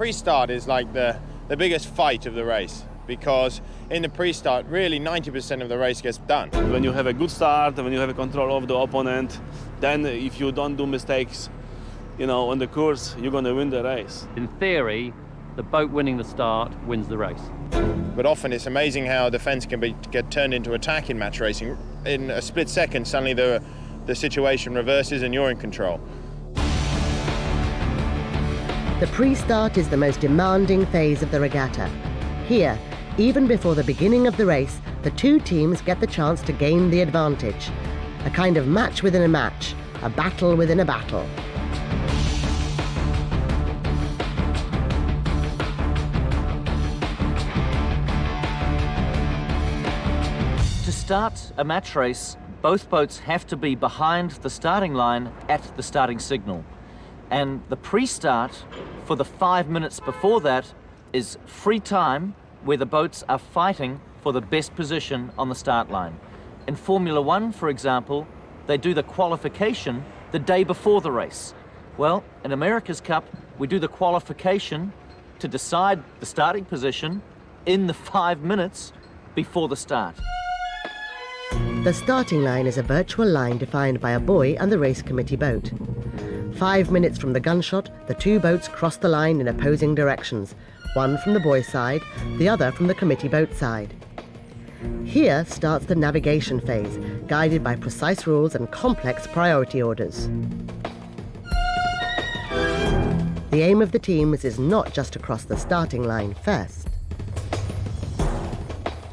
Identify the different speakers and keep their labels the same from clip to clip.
Speaker 1: pre-start is like the biggest fight of the race, because in the pre-start, really 90% of the race gets done.
Speaker 2: When you have a good start, when you have a control of the opponent, then if you don't do mistakes, you know, on the course, you're going to win the race.
Speaker 3: In theory, the boat winning the start wins the race.
Speaker 1: But often it's amazing how defense can get turned into attack in match racing. In a split second, suddenly the situation reverses and you're in control.
Speaker 4: The pre-start is the most demanding phase of the regatta. Here, even before the beginning of the race, the two teams get the chance to gain the advantage. A kind of match within a match, a battle within a battle.
Speaker 5: To start a match race, both boats have to be behind the starting line at the starting signal. And the pre-start, for the 5 minutes before that, is free time where the boats are fighting for the best position on the start line. In Formula One, for example, they do the qualification the day before the race. Well, in America's Cup, we do the qualification to decide the starting position in the 5 minutes before the start.
Speaker 4: The starting line is a virtual line defined by a buoy and the race committee boat. 5 minutes from the gunshot, the two boats cross the line in opposing directions, one from the buoy side, the other from the committee boat side. Here starts the navigation phase, guided by precise rules and complex priority orders. The aim of the teams is not just to cross the starting line first.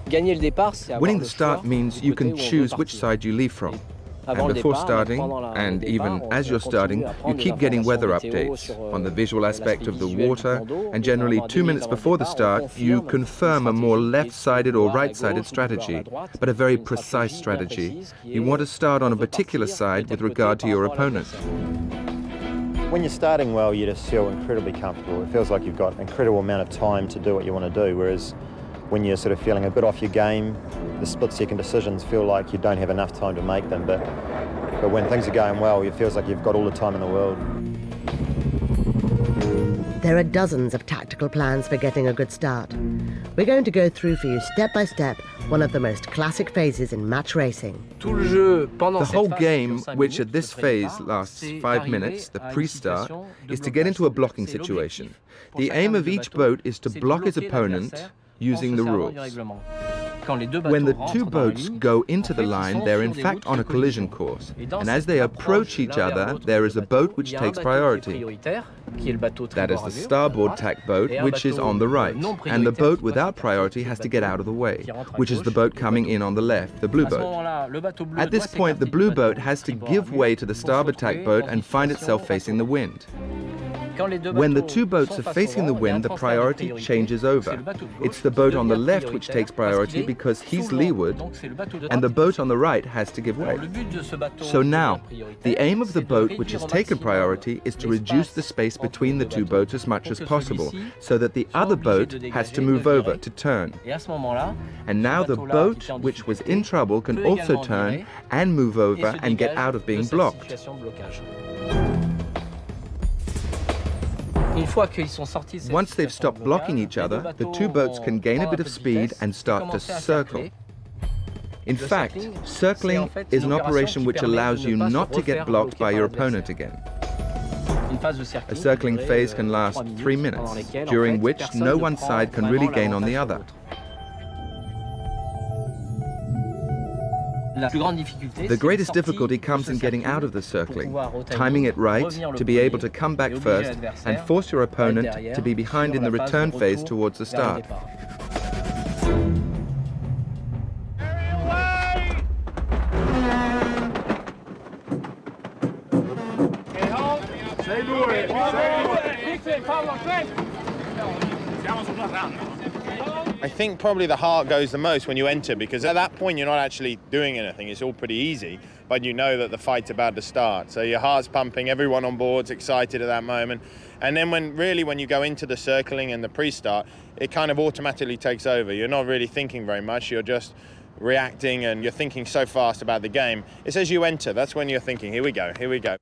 Speaker 6: Winning the start means you can choose which side you leave from. And before starting, and even as you're starting, you keep getting weather updates on the visual aspect of the water, and generally 2 minutes before the start, you confirm a more left-sided or right-sided strategy, but a very precise strategy. You want to start on a particular side with regard to your opponent.
Speaker 7: When you're starting well, you just feel incredibly comfortable. It feels like you've got an incredible amount of time to do what you want to do, whereas when you're sort of feeling a bit off your game, the split-second decisions feel like you don't have enough time to make them. But when things are going well, it feels like you've got all the time in the world.
Speaker 4: There are dozens of tactical plans for getting a good start. We're going to go through for you step by step one of the most classic phases in match racing.
Speaker 6: The whole game, which at this phase lasts 5 minutes, the pre-start, is to get into a blocking situation. The aim of each boat is to block its opponent using the rules. When the two boats go into the line, they're in fact on a collision course. And as they approach each other, there is a boat which takes priority. That is the starboard tack boat, which is on the right. And the boat without priority has to get out of the way, which is the boat coming in on the left, the blue boat. At this point, the blue boat has to give way to the starboard tack boat and find itself facing the wind. When the two boats are facing the wind, the priority changes over. It's the boat on the left which takes priority because he's leeward, and the boat on the right has to give way. So now, the aim of the boat which has taken priority is to reduce the space between the two boats as much as possible, so that the other boat has to move over to turn. And now the boat which was in trouble can also turn and move over and get out of being blocked. Once they've stopped blocking each other, the two boats can gain a bit of speed and start to circle. In fact, circling is an operation which allows you not to get blocked by your opponent again. A circling phase can last 3 minutes, during which no one side can really gain on the other. The greatest difficulty comes in getting out of the circling, timing it right to be able to come back first and force your opponent to be behind in the return phase towards the start.
Speaker 1: I think probably the heart goes the most when you enter, because at that point you're not actually doing anything. It's all pretty easy, but you know that the fight's about to start. So your heart's pumping, everyone on board's excited at that moment. And then when you go into the circling and the pre-start, it kind of automatically takes over. You're not really thinking very much, you're just reacting, and you're thinking so fast about the game. It's as you enter, that's when you're thinking, here we go, here we go.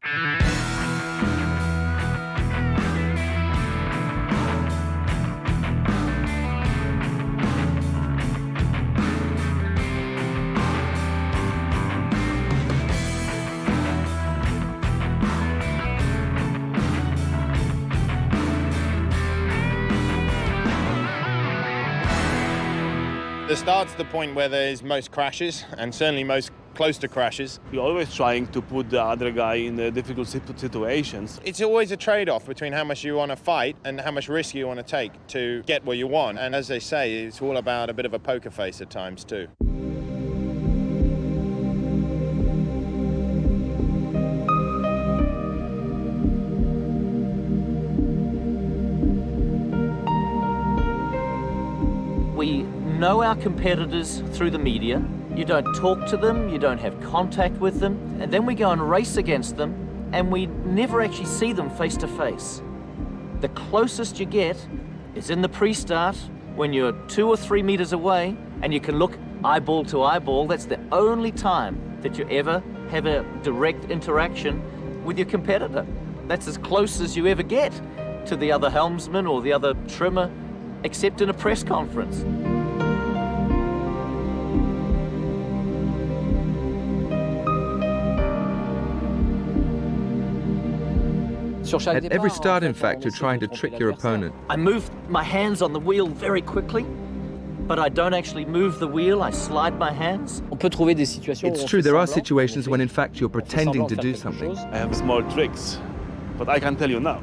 Speaker 1: The start's the point where there's most crashes, and certainly most close to crashes.
Speaker 2: You're always trying to put the other guy in the difficult situations.
Speaker 1: It's always a trade-off between how much you want to fight and how much risk you want to take to get what you want. And as they say, it's all about a bit of a poker face at times too.
Speaker 5: We know our competitors through the media. You don't talk to them, you don't have contact with them, and then we go and race against them, and we never actually see them face to face. The closest you get is in the pre-start, when you're 2 or 3 meters away, and you can look eyeball to eyeball. That's the only time that you ever have a direct interaction with your competitor. That's as close as you ever get to the other helmsman or the other trimmer, except in a press conference.
Speaker 6: At every start, in fact, you're trying to trick your opponent.
Speaker 5: I move my hands on the wheel very quickly, but I don't actually move the wheel, I slide my hands.
Speaker 6: It's true, there are situations when, in fact, you're pretending to do something.
Speaker 2: I have small tricks, but I can tell you now.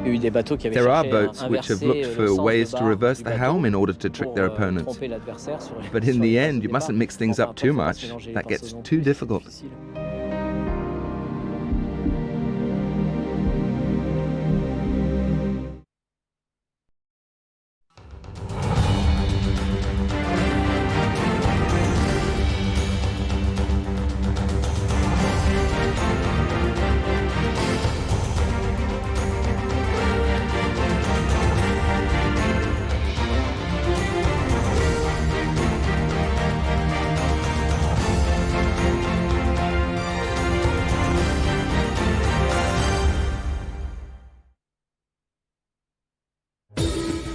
Speaker 6: There are boats which have looked for ways to reverse the helm in order to trick their opponents. But in the end, you mustn't mix things up too much. That gets too difficult.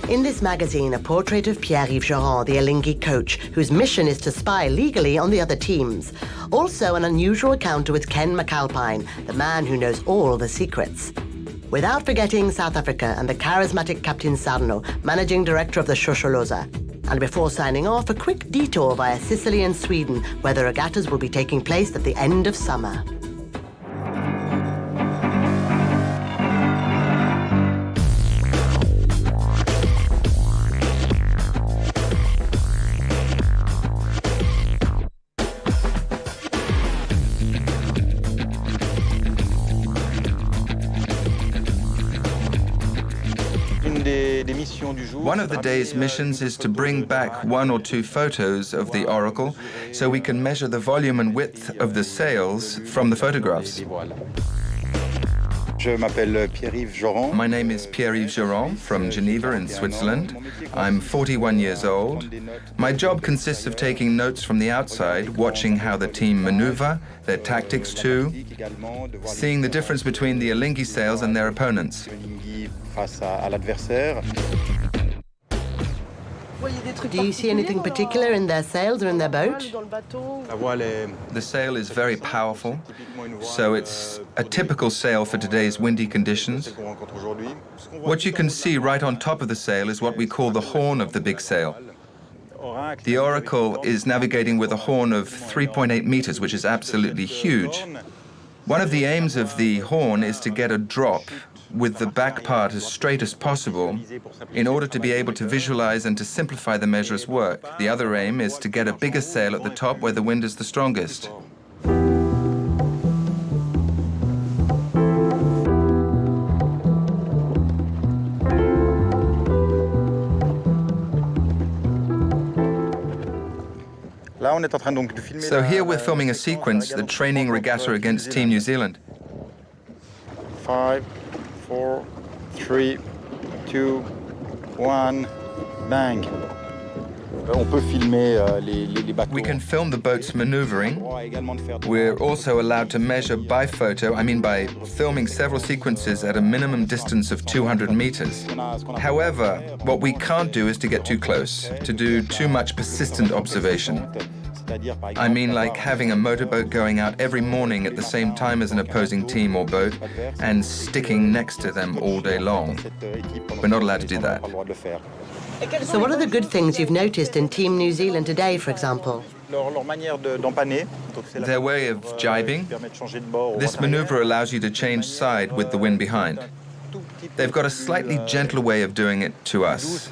Speaker 4: In this magazine, a portrait of Pierre-Yves Joron, the Alinghi coach, whose mission is to spy legally on the other teams. Also, an unusual encounter with Ken McAlpine, the man who knows all the secrets. Without forgetting South Africa and the charismatic Captain Sarno, managing director of the Shosholoza. And before signing off, a quick detour via Sicily and Sweden, where the regattas will be taking place at the end of summer.
Speaker 6: One of the day's missions is to bring back 1 or 2 photos of the Oracle so we can measure the volume and width of the sails from the photographs. My name is Pierre-Yves Joron from Geneva in Switzerland. I'm 41 years old. My job consists of taking notes from the outside, watching how the team maneuver, their tactics too, seeing the difference between the Alinghi sails and their opponents.
Speaker 4: Do you see anything particular in their sails or in their boat?
Speaker 6: The sail is very powerful, so it's a typical sail for today's windy conditions. What you can see right on top of the sail is what we call the horn of the big sail. The Oracle is navigating with a horn of 3.8 meters, which is absolutely huge. One of the aims of the horn is to get a drop with the back part as straight as possible in order to be able to visualize and to simplify the measurer's work. The other aim is to get a bigger sail at the top where the wind is the strongest. So here we're filming a sequence, the training regatta against Team New Zealand.
Speaker 8: 5, 4, 3, 2, 1, bang.
Speaker 6: We can film the boats maneuvering. We're also allowed to measure by photo, by filming several sequences at a minimum distance of 200 meters. However, what we can't do is to get too close, to do too much persistent observation. Like having a motorboat going out every morning at the same time as an opposing team or boat and sticking next to them all day long. We're not allowed to do that.
Speaker 4: So what are the good things you've noticed in Team New Zealand today, for example?
Speaker 6: Their way of jibing. This maneuver allows you to change side with the wind behind. They've got a slightly gentler way of doing it to us.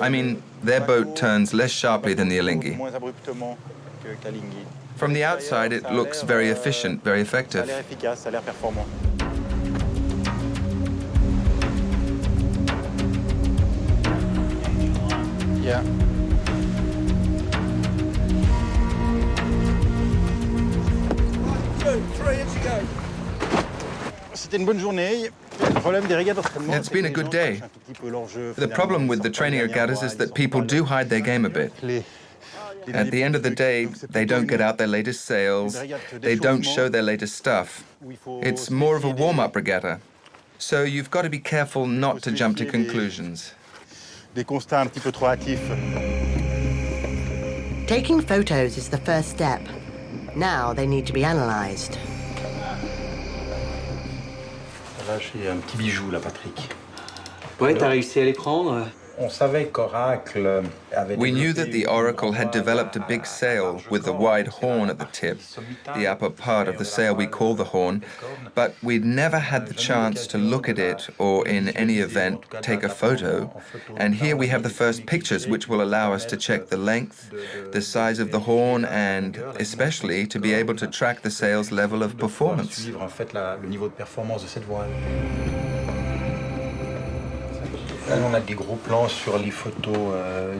Speaker 6: I mean, their boat turns less sharply than the Alinghi. From the outside, it looks very efficient, very effective.
Speaker 8: Yeah.
Speaker 6: It's been a good day. The problem with the training regattas is that people do hide their game a bit. At the end of the day, they don't get out their latest sails, they don't show their latest stuff. It's more of a warm-up regatta. So you've got to be careful not to jump to conclusions.
Speaker 4: Taking photos is the first step. Now they need to be analysed.
Speaker 9: Là, j'ai un petit bijou, là, Patrick.
Speaker 10: Ouais, t'as réussi à les prendre?
Speaker 6: We knew that the Oracle had developed a big sail with a wide horn at the tip, the upper part of the sail we call the horn, but we'd never had the chance to look at it or, in any event, take a photo. And here we have the first pictures which will allow us to check the length, the size of the horn, and especially to be able to track the sail's level of performance.
Speaker 9: Là, on a des gros plans sur les photos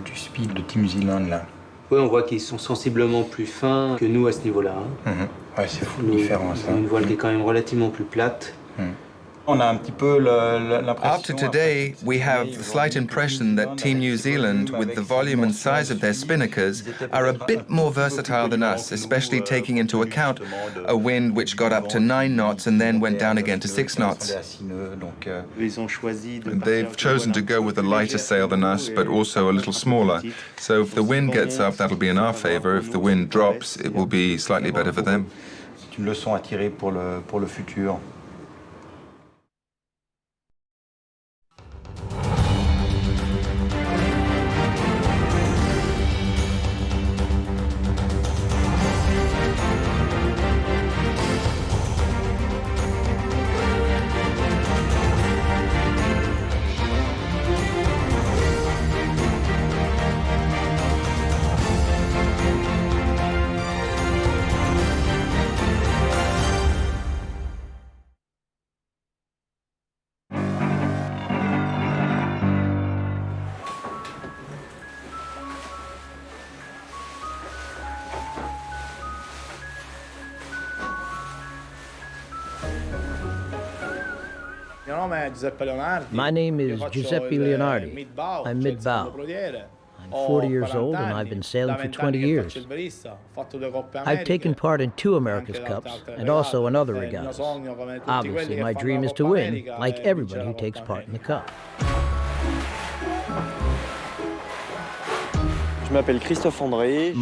Speaker 9: du speed de Team Zealand, là.
Speaker 10: Oui, on voit qu'ils sont sensiblement plus fins que nous à ce niveau-là. Hein.
Speaker 9: Ouais, c'est fou différent, ça.
Speaker 10: Une voile qui est quand même relativement plus plate.
Speaker 9: On a un petit peu l'impression...
Speaker 6: After today, we have the slight impression that Team New Zealand, with the volume and size of their spinnakers, are a bit more versatile than us, especially taking into account a wind which got up to 9 knots and then went down again to 6 knots.
Speaker 11: They've chosen to go with a lighter sail than us, but also a little smaller. So if the wind gets up, that'll be in our favor. If the wind drops, it will be slightly better for them.
Speaker 9: C'est une leçon à tirer pour le futur.
Speaker 12: My name is Giuseppe Leonardi. I'm mid-bow. I'm 40 years old and I've been sailing for 20 years. I've taken part in 2 America's Cups and also in other regattas. Obviously, my dream is to win, like everybody who takes part in the Cup.
Speaker 6: My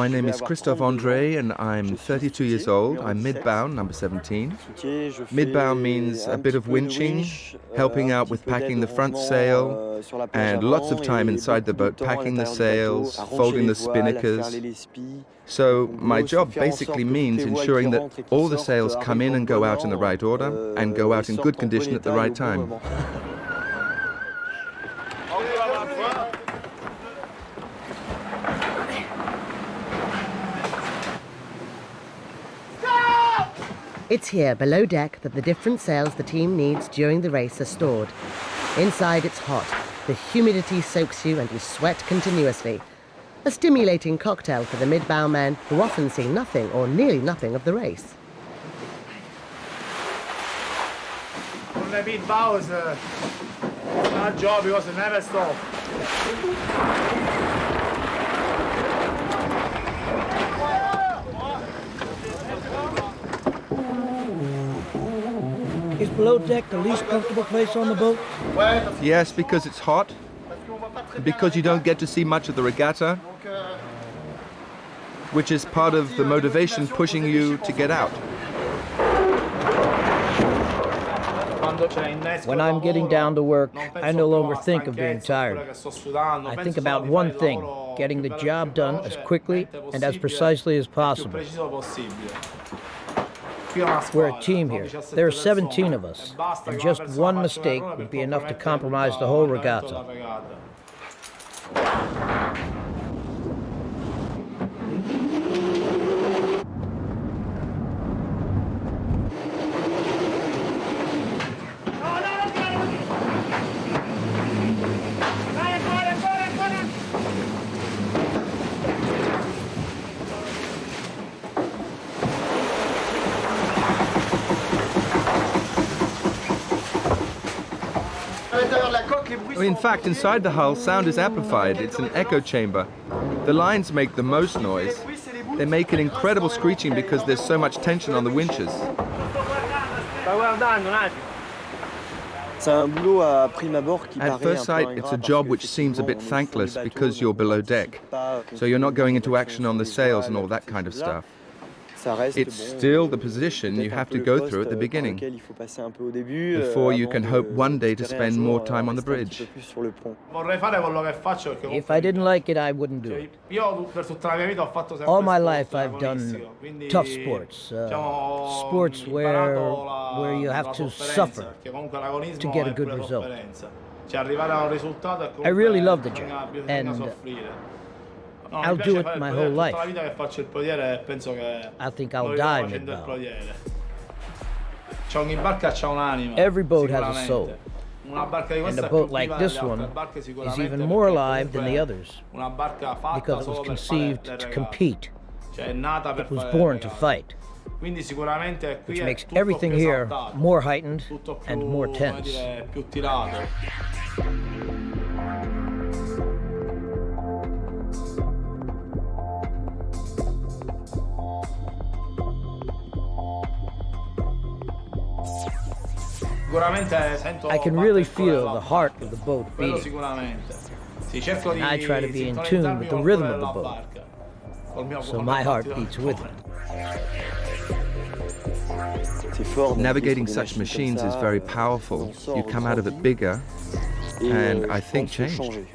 Speaker 6: name is Christophe André and I'm 32 years old. I'm mid-bow, number 17. Mid-bow means a bit of winching, helping out with packing the front sail, and lots of time inside the boat packing the sails, folding the spinnakers. So my job basically means ensuring that all the sails come in and go out in the right order and go out in good condition at the right time.
Speaker 4: It's here, below deck, that the different sails the team needs during the race are stored. Inside it's hot, the humidity soaks you and you sweat continuously. A stimulating cocktail for the mid-bow men who often see nothing or nearly nothing of the race.
Speaker 13: On the mid-bow is our job because it never stops.
Speaker 12: Is below deck the least comfortable place on the boat?
Speaker 6: Yes, because it's hot, because you don't get to see much of the regatta, which is part of the motivation pushing you to get out.
Speaker 12: When I'm getting down to work, I no longer think of being tired. I think about one thing, getting the job done as quickly and as precisely as possible. We're a team here. There are 17 of us, and just one mistake would be enough to compromise the whole regatta.
Speaker 6: In fact, inside the hull, sound is amplified. It's an echo chamber. The lines make the most noise. They make an incredible screeching because there's so much tension on the winches. At first sight, it's a job which seems a bit thankless because you're below deck. So you're not going into action on the sails and all that kind of stuff. It's still the position you have to go through at the beginning, before you can hope one day to spend more time on the bridge.
Speaker 12: If I didn't like it, I wouldn't do it. All my life I've done tough sports, sports where you have to suffer to get a good result. I really love the job, and I'll do it my whole life. I think I'll die mid-bow. Every boat has a soul. And a boat like this one is even more alive than the others because it was conceived to compete. It was born to fight, which makes everything here more heightened and more tense. I can really feel the heart of the boat beating. And I try to be in tune with the rhythm of the boat, so my heart beats with it.
Speaker 6: Navigating such machines is very powerful. You come out of it bigger, and I think changed.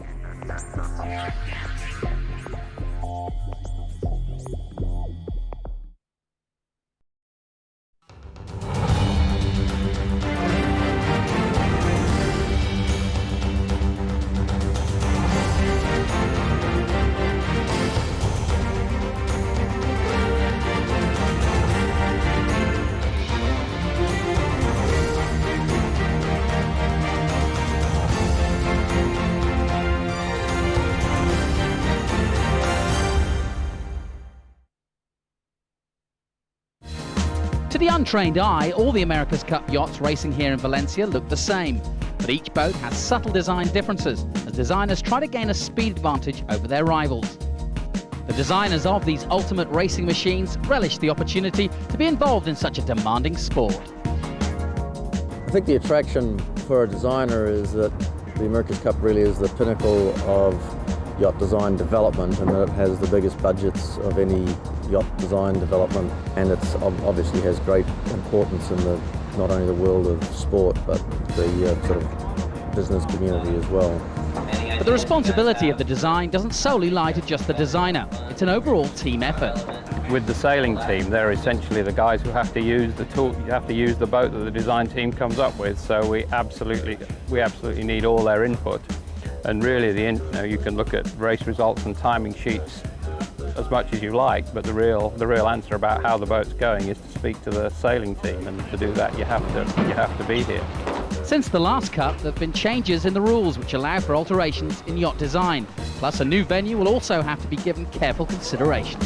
Speaker 14: To the untrained eye, all the America's Cup yachts racing here in Valencia look the same, but each boat has subtle design differences as designers try to gain a speed advantage over their rivals. The designers of these ultimate racing machines relish the opportunity to be involved in such a demanding sport.
Speaker 15: I think the attraction for a designer is that the America's Cup really is the pinnacle of yacht design development, and that it has the biggest budgets of any yacht design development, and it obviously has great importance in the not only the world of sport but the sort of business community as well.
Speaker 14: But the responsibility of the design doesn't solely lie to just the designer. It's an overall team effort.
Speaker 16: With the sailing team, they're essentially the guys who have to use the tool, you have to use the boat that the design team comes up with, so we absolutely need all their input. And really, you can look at race results and timing sheets as much as you like, but the real answer about how the boat's going is to speak to the sailing team, and to do that you have to be here.
Speaker 14: Since the last Cup, there have been changes in the rules which allow for alterations in yacht design. Plus, a new venue will also have to be given careful consideration.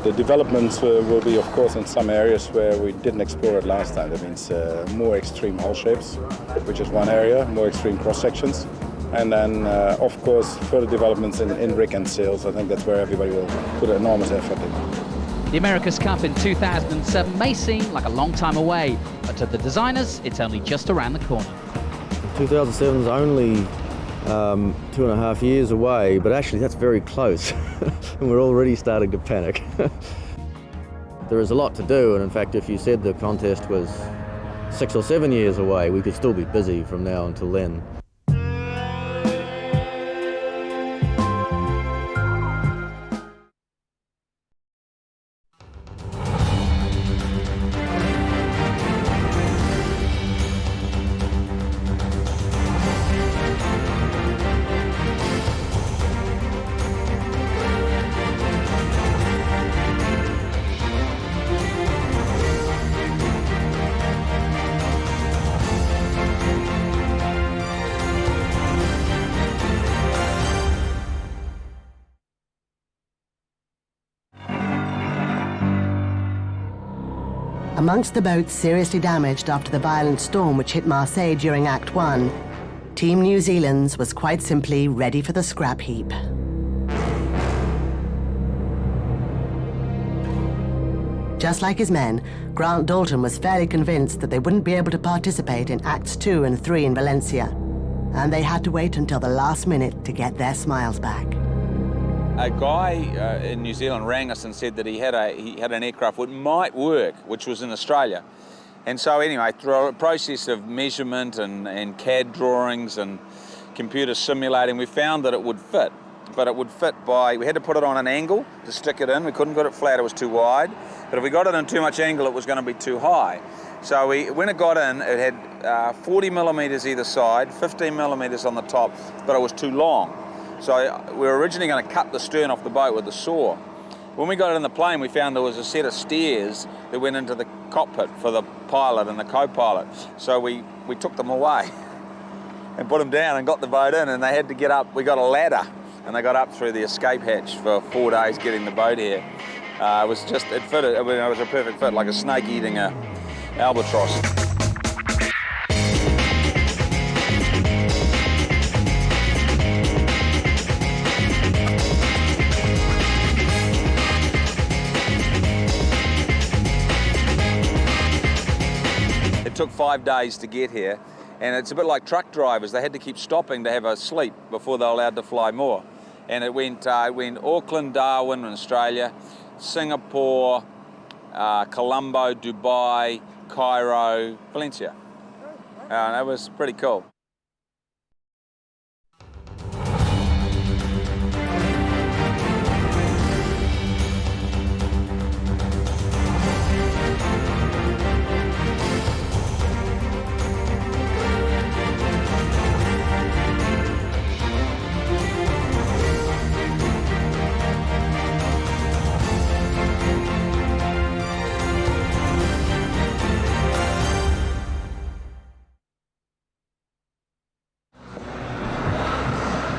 Speaker 17: The developments will be, of course, in some areas where we didn't explore it last time. That means more extreme hull shapes, which is one area, more extreme cross sections. And then, of course, further developments in rig and sails. I think that's where everybody will put an enormous effort in.
Speaker 14: The America's Cup in 2007 may seem like a long time away, but to the designers, it's only just around the corner.
Speaker 15: 2007 is only 2.5 years away, but actually that's very close, and we're already starting to panic. There is a lot to do, and in fact, if you said the contest was 6 or 7 years away, we could still be busy from now until then.
Speaker 4: Amongst the boats seriously damaged after the violent storm which hit Marseille during Act 1, Team New Zealand's was quite simply ready for the scrap heap. Just like his men, Grant Dalton was fairly convinced that they wouldn't be able to participate in Acts 2 and 3 in Valencia, and they had to wait until the last minute to get their smiles back.
Speaker 18: A guy in New Zealand rang us and said that he had an aircraft which might work, which was in Australia. And so anyway, through a process of measurement and CAD drawings and computer simulating, we found that it would fit. But it would fit we had to put it on an angle to stick it in. We couldn't put it flat, it was too wide. But if we got it in too much angle, it was going to be too high. So when it got in, it had 40 millimeters either side, 15 millimeters on the top, but it was too long. So we were originally going to cut the stern off the boat with a saw. When we got it in the plane, we found there was a set of stairs that went into the cockpit for the pilot and the co-pilot. So we took them away and put them down and got the boat in, and they had to get up. We got a ladder, and they got up through the escape hatch for 4 days getting the boat here. It fitted. I mean, it was a perfect fit, like a snake eating a albatross. It took 5 days to get here, and it's a bit like truck drivers. They had to keep stopping to have a sleep before they were allowed to fly more. And it went Auckland, Darwin in Australia, Singapore, Colombo, Dubai, Cairo, Valencia. That was pretty cool.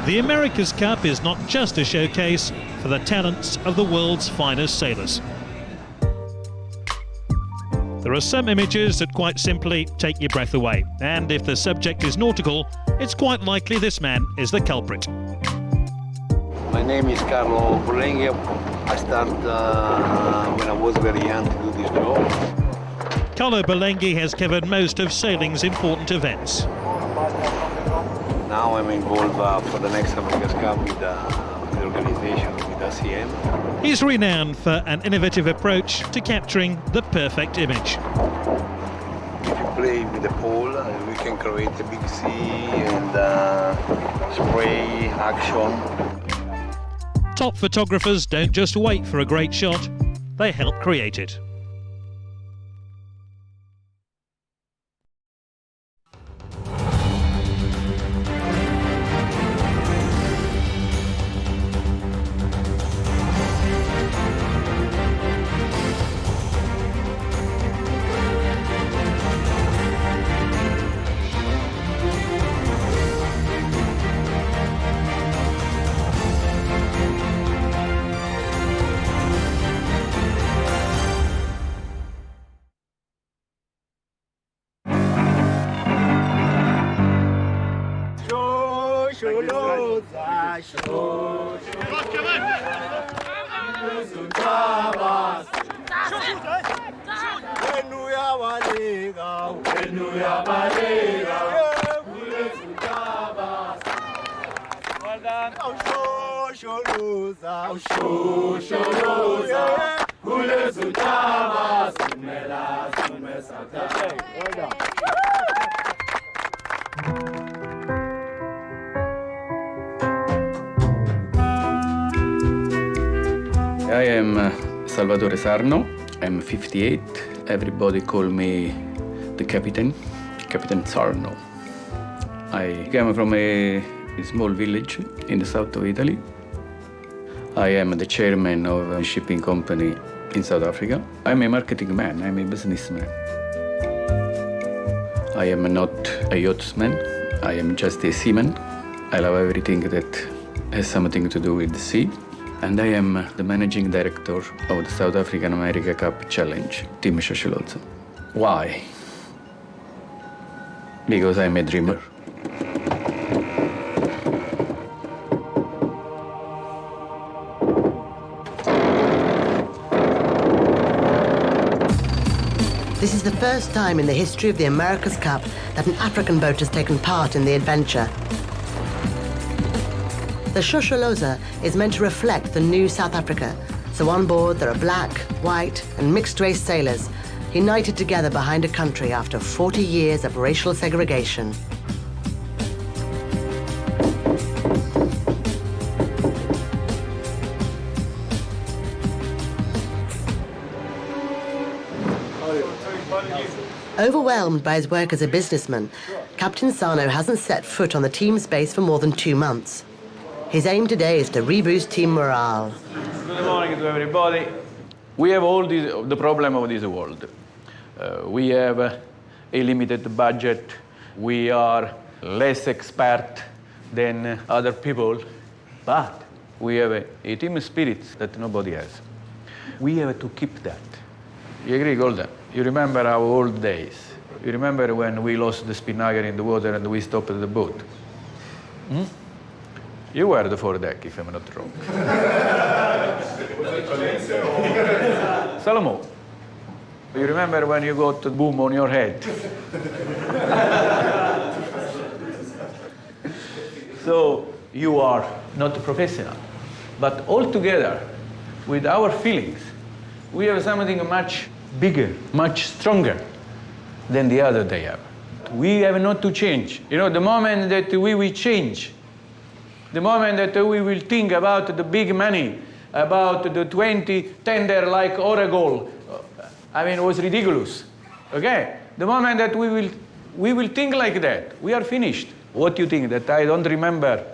Speaker 19: The America's Cup is not just a showcase for the talents of the world's finest sailors. There are some images that quite simply take your breath away, and if the subject is nautical, it's quite likely this man is the culprit.
Speaker 20: My name is Carlo Bolenghi. I started when I was very young to do this job.
Speaker 19: Carlo Bolenghi has covered most of sailing's important events.
Speaker 20: Now I'm involved for the next America's Cup with the organization, with the CM.
Speaker 19: He's renowned for an innovative approach to capturing the perfect image.
Speaker 20: If you play with the pole, we can create a big sea and spray action.
Speaker 19: Top photographers don't just wait for a great shot, they help create it.
Speaker 13: Okay, well done.
Speaker 21: I am Salvatore Sarno. I'm 58. Everybody call me the Captain Sarno. I came from a small village in the south of Italy. I am the chairman of a shipping company in South Africa. I'm a marketing man, I'm a businessman. I am not a yachtsman, I am just a seaman. I love everything that has something to do with the sea. And I am the managing director of the South African America Cup Challenge, Team Shosholotza. Why? Because I'm a dreamer.
Speaker 4: This is the first time in the history of the America's Cup that an African boat has taken part in the adventure. The Shosholoza is meant to reflect the new South Africa, so on board there are black, white and mixed-race sailors united together behind a country after 40 years of racial segregation. Overwhelmed by his work as a businessman, Captain Sarno hasn't set foot on the team's base for more than 2 months. His aim today is to reboost team morale.
Speaker 21: Good morning to everybody. We have all the problem of this world. We have a limited budget. We are less expert than other people, but we have a team spirit that nobody has. We have to keep that. You agree, Golden? You remember our old days. You remember when we lost the spinnaker in the water and we stopped the boat? Hmm? You were the foredeck, if I'm not wrong. Salomon, you remember when you got the boom on your head? So you are not a professional, but all together, with our feelings, we have something much bigger, much stronger than the other they have. We have not to change. You know, the moment that we will change, the moment that we will think about the big money, about the 20 tender like Oregon, I mean, it was ridiculous, okay? The moment that we will think like that, we are finished. What do you think, that I don't remember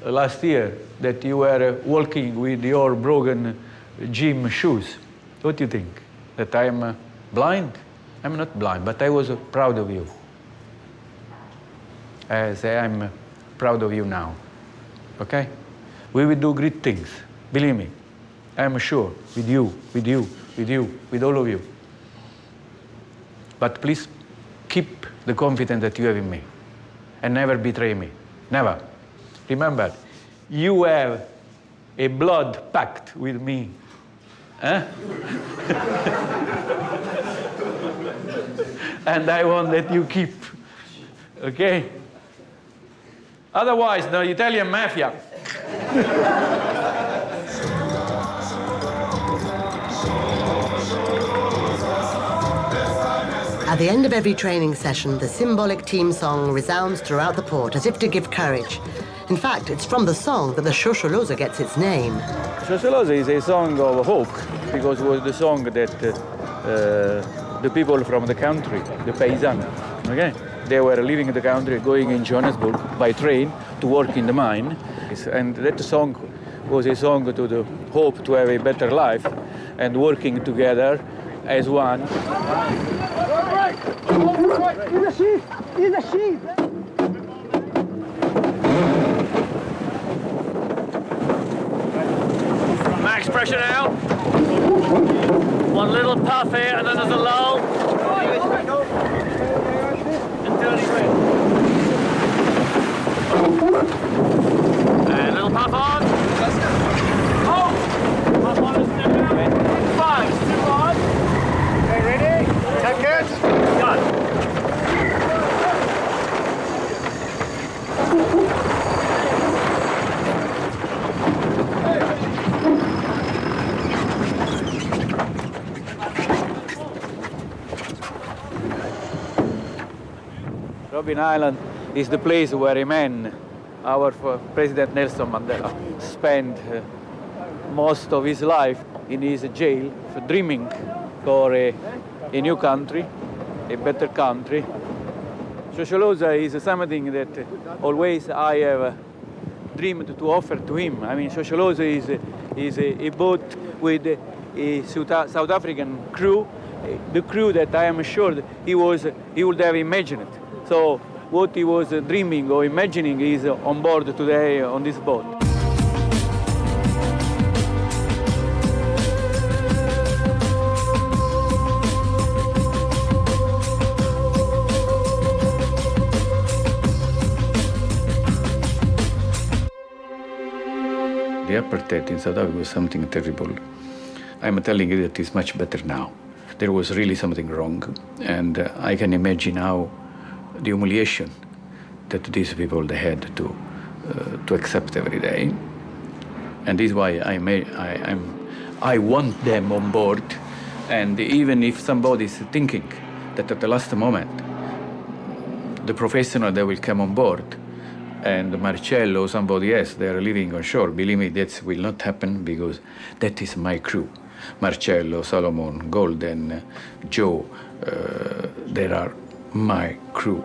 Speaker 21: last year that you were walking with your broken gym shoes? What do you think? That I am blind? I'm not blind, but I was proud of you. I say I'm proud of you now. Okay? We will do great things. Believe me. I am sure. With you, with you, with you, with all of you. But please keep the confidence that you have in me. And never betray me. Never. Remember, you have a blood pact with me. Huh? And I want that you keep. Okay? Otherwise, the Italian mafia.
Speaker 4: At the end of every training session, the symbolic team song resounds throughout the port as if to give courage. In fact, it's from the song that the Shosholoza gets its name.
Speaker 21: Shosholoza is a song of hope, because it was the song that the people from the country, the paysan, okay? They were leaving the country, going in Johannesburg by train to work in the mine. And that song was a song to the hope to have a better life and working together as one.
Speaker 22: Max pressure now. One little puff here and then there's a lull. And 30 quid. And a little puff on. Oh! Puff on and step out. 5, 2 on. Okay, ready? 10 kids. Done.
Speaker 21: Robben Island is the place where a man, our President Nelson Mandela, spent most of his life in his jail, dreaming for a new country, a better country. Shosholoza is something that always I have dreamed to offer to him. I mean, Shosholoza is a boat with a South African crew, the crew that I am sure he would have imagined. So what he was dreaming or imagining is on board today on this boat. The apartheid in South Africa was something terrible. I'm telling you that it's much better now. There was really something wrong, and I can imagine now the humiliation that these people they had to accept every day. And this is why I want them on board. And even if somebody is thinking that at the last moment the professional they will come on board, and Marcello or somebody else, they are living on shore. Believe me, that will not happen because that is my crew. Marcello, Solomon, Golden, Joe, they are my crew.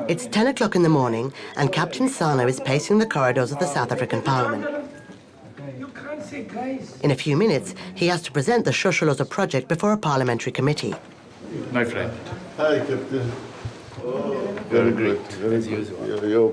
Speaker 4: It's 10 o'clock in the morning and Captain Sano is pacing the corridors of the South African Parliament. In a few minutes, he has to present the Shosholoza project before a parliamentary committee.
Speaker 21: My friend.
Speaker 3: Hi, Captain. Very good. Very good. Your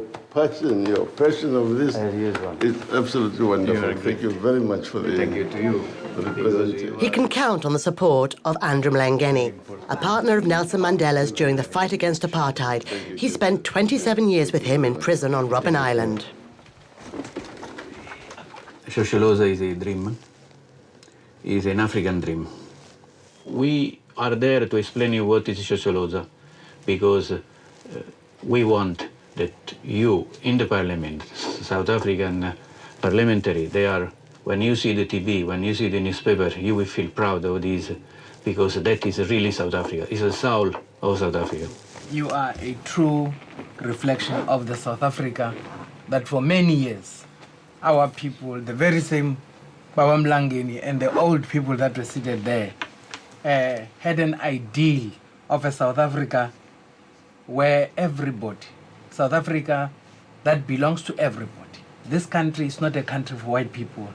Speaker 3: passion of this is absolutely wonderful. Thank you very much for the...
Speaker 21: Thank you to you.
Speaker 3: For the presentation.
Speaker 4: He can count on the support of Andrew Mlangeni, a partner of Nelson Mandela's during the fight against apartheid. He spent 27 years with him in prison on Robben Island.
Speaker 21: Shosholoza is a dream. It's an African dream. We are there to explain you what is Shosholoza, because we want that you, in the parliament, South African parliamentary, they are, when you see the TV, when you see the newspaper, you will feel proud of this, because that is really South Africa. It's the soul of South Africa.
Speaker 7: You are a true reflection of the South Africa that for many years, our people, the very same Baba Mlangeni and the old people that were seated there, had an ideal of a South Africa where everybody, South Africa that belongs to everybody. This country is not a country for white people,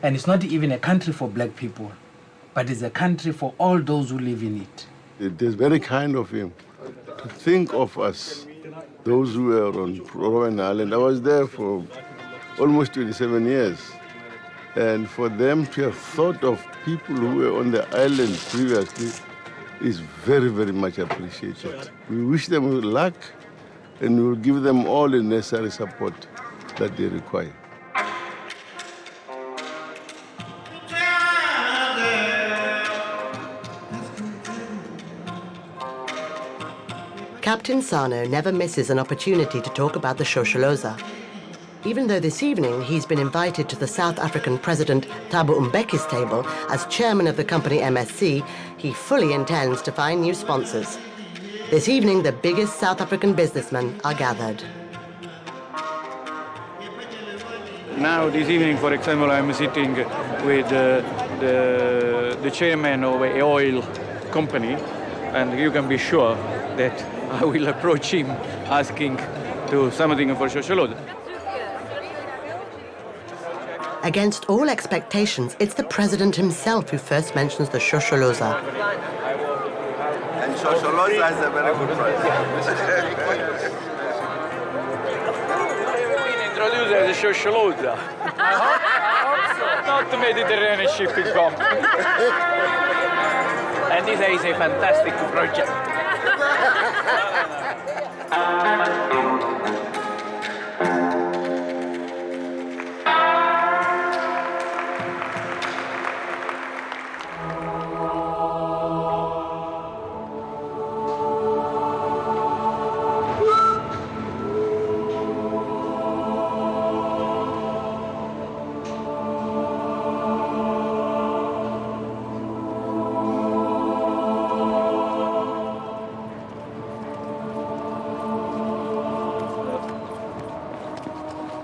Speaker 7: and it's not even a country for black people, but it's a country for all those who live in it.
Speaker 3: It is very kind of him to think of us, those who were on Robben Island. I was there for almost 27 years. And for them to have thought of people who were on the island previously is very, very much appreciated. We wish them luck and we will give them all the necessary support that they require.
Speaker 4: Captain Sano never misses an opportunity to talk about the Shosholoza. Even though this evening he's been invited to the South African President Thabo Mbeki's table as chairman of the company MSC, he fully intends to find new sponsors. This evening, the biggest South African businessmen are gathered.
Speaker 21: Now, this evening, for example, I'm sitting with the chairman of an oil company, and you can be sure that I will approach him asking to something for Shosholoza.
Speaker 4: Against all expectations, it's the president himself who first mentions the Shosholoza.
Speaker 3: And Shosholoza is a very good price.
Speaker 21: Introduced as a Shosholoza. Not the Mediterranean shipping company. And this is a fantastic project.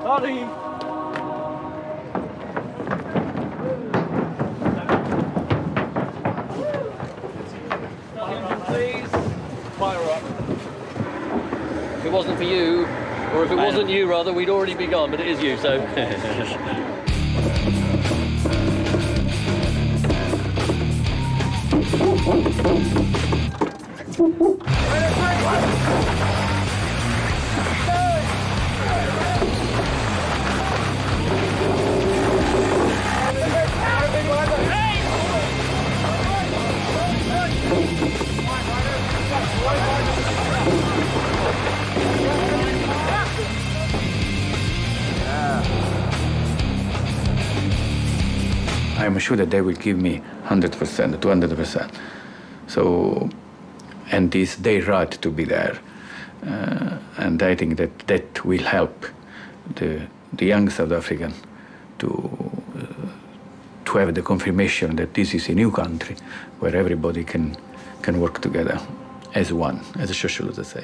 Speaker 22: Sorry.
Speaker 1: Please. Fire up. If it wasn't for you, or if it wasn't you rather, we'd already be gone, but it is you, so.
Speaker 9: I'm sure that they will give me 100%, 200%. So, and it's their right to be there. And I think that that will help the young South African to have the confirmation that this is a new country where everybody can work together as one, as a socialist say.